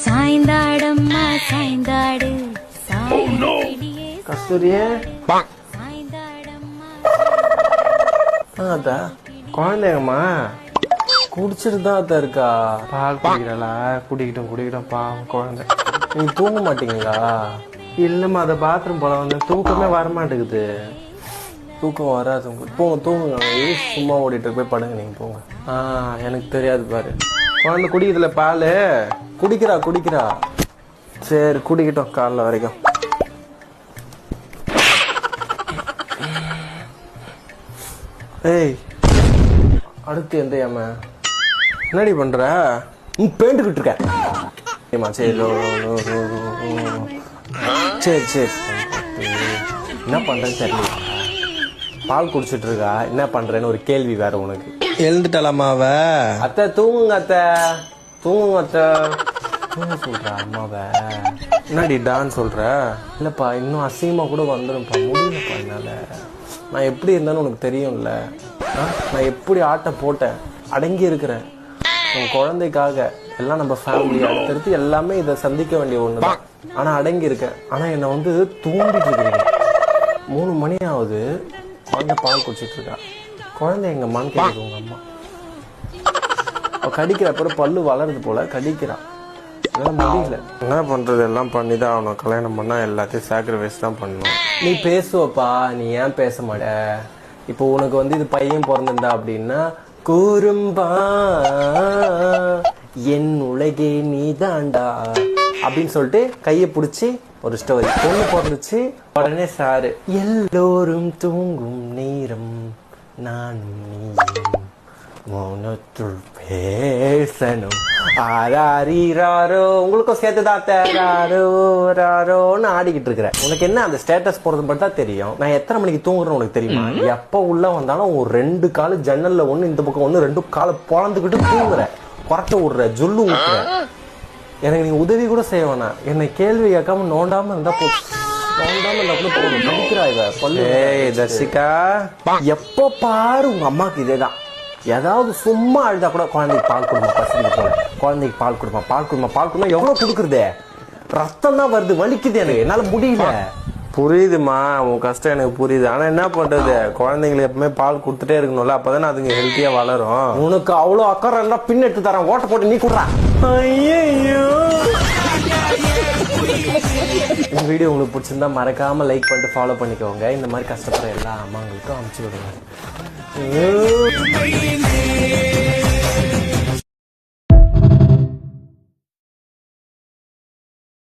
சாய்ந்தாடம்மா சாய்ந்தாடு கஸ்தூரியே அத்தா குழந்தைங்கம்மா குடிச்சிட்டு தான் அத்தா இருக்கா. பால் குடிக்கிறா குடிக்கிட்டோம் பாவம் குழந்தை. நீங்க தூங்க மாட்டீங்களா? இல்லம்மா அதை பாத்ரூம் போல வந்து தூக்கமே வரமாட்டேங்குது. தூக்கம் வராது உங்களுக்கு. போங்க தூங்குங்க. சும்மா ஓடிட்டு போய் படுங்க. நீங்க போங்க. எனக்கு தெரியாது பாரு. குழந்தை குடிக்கிறதுல பால் குடிக்கிறா. சரி குடிக்கட்டும் காலைல வரைக்கும். ஏய் அடுத்து எந்த ஏமா என்னடி பண்ற? பேண்டுகிட்டு இருக்க. சரி சரி என்ன பண்றேன்னு தெரியல. பால் குடிச்சிட்டு இருக்கா. என்ன பண்றேன்னு ஒரு கேள்வி வேற உனக்கு. எழுந்துட்டலாமா அவ? அத்தை தூங்குங்க அத்தை தூங்க சொல்ற அம்மாவ. என்னடி டான்னு சொல்ற? இல்லப்பா இன்னும் அசிங்கமா கூட வந்துடும்ப்பா. முடியலப்பா என்னால. நான் எப்படி இருந்தாலும் உனக்கு தெரியும்ல. நான் எப்படி ஆட்டை போட்டேன். அடங்கி இருக்கிறேன் உன் குழந்தைக்காக. எல்லாம் நம்ம ஃபேமிலி அடுத்தடுத்து எல்லாமே இதை சந்திக்க வேண்டிய ஒண்ணுதான். ஆனா அடங்கி இருக்கேன். ஆனா என்னை வந்து தூண்டிட்டு இருக்கிறீங்க. 3 மணி ஆகுது. குழந்தை பால் குடிச்சிட்டு இருக்கா. குழந்தை எங்க அம்மான்னு கேட்குது உங்க அம்மா. அவ கடிக்கிற அப்புறம் பல்லு வளருது போல கடிக்கிறான். முடியல. என்ன பண்றது? எல்லாம் பண்ணிதான் அவனை கல்யாணம் பண்ணா எல்லாத்தையும் சாக்ரிஃபைஸ் தான் பண்ணணும். நீ பேசுவப்பா. நீ ஏன் பேச மாட்ட? இப்போ உனக்கு வந்து இது பையன் பிறந்திருந்தா அப்படின்னா கூறும்பா என் உலகே நீ தாண்டா அப்படின்னு சொல்லிட்டு கையை பிடிச்சி ஒரு ஸ்டோரி. பொண்ணு பிறந்துச்சு. உடனே சாரு எல்லோரும் தூங்கும் நேரம் நானும் நீயும் மௌனத்துள் பேசணும். ஆராரோ உங்களுக்கும் சேர்த்துதாரோன்னு ஆடிக்கிட்டு இருக்கிறேன். உனக்கு என்ன அந்த ஸ்டேட்டஸ் போறது மட்டும் தான் தெரியும். நான் எத்தனை மணிக்கு தூங்குறேன்னு உனக்கு தெரியுமா? எப்ப உள்ள வந்தாலும் ஒரு 2 காலு ஜன்னல்ல ஒண்ணு இந்த பக்கம் ஒண்ணு 2 காலை பொழந்துக்கிட்டு தூங்குறேன். குறைச்ச விடுற ஜொல்லு ஊட்டுற. எனக்கு நீங்க உதவி கூட செய்ய வேணாம். என்னை கேள்வி கேட்காம நோண்டாம இருந்தா தர்ஷிகா எப்ப பாரு உங்க அம்மாக்கு இதேதான். ஏதாவது சும்மா அழுதா கூட குழந்தைக்கு பால் கொடுமா பசங்க போல குழந்தைக்கு பால் கொடுமா எவ்வளவு கொடுக்குறதே. ரத்தம் தான் வருது. வலிக்குது. எனக்கு என்னால முடியல. புரியுதுமா உன் கஷ்டம் எனக்கு புரியுது. ஆனா என்ன பண்றது? குழந்தைங்களுக்கு எப்பவுமே பால் கொடுத்துட்டே இருக்கணும்ல. அப்பதானே அதுங்க ஹெல்த்தியா வளரும். உனக்கு அவ்வளவு அக்கறை எல்லாம் பின் எடுத்து தரேன். ஓட்ட போட்டு நீ குடுறா. ஐயோ இந்த வீடியோ உங்களுக்கு பிடிச்சிருந்தா மறக்காம லைக் பண்ணிட்டு ஃபாலோ பண்ணிக்கோங்க. இந்த மாதிரி கஷ்டப்படுற எல்லா அம்மாங்களுக்கும் அனுப்பிச்சு விடுங்க.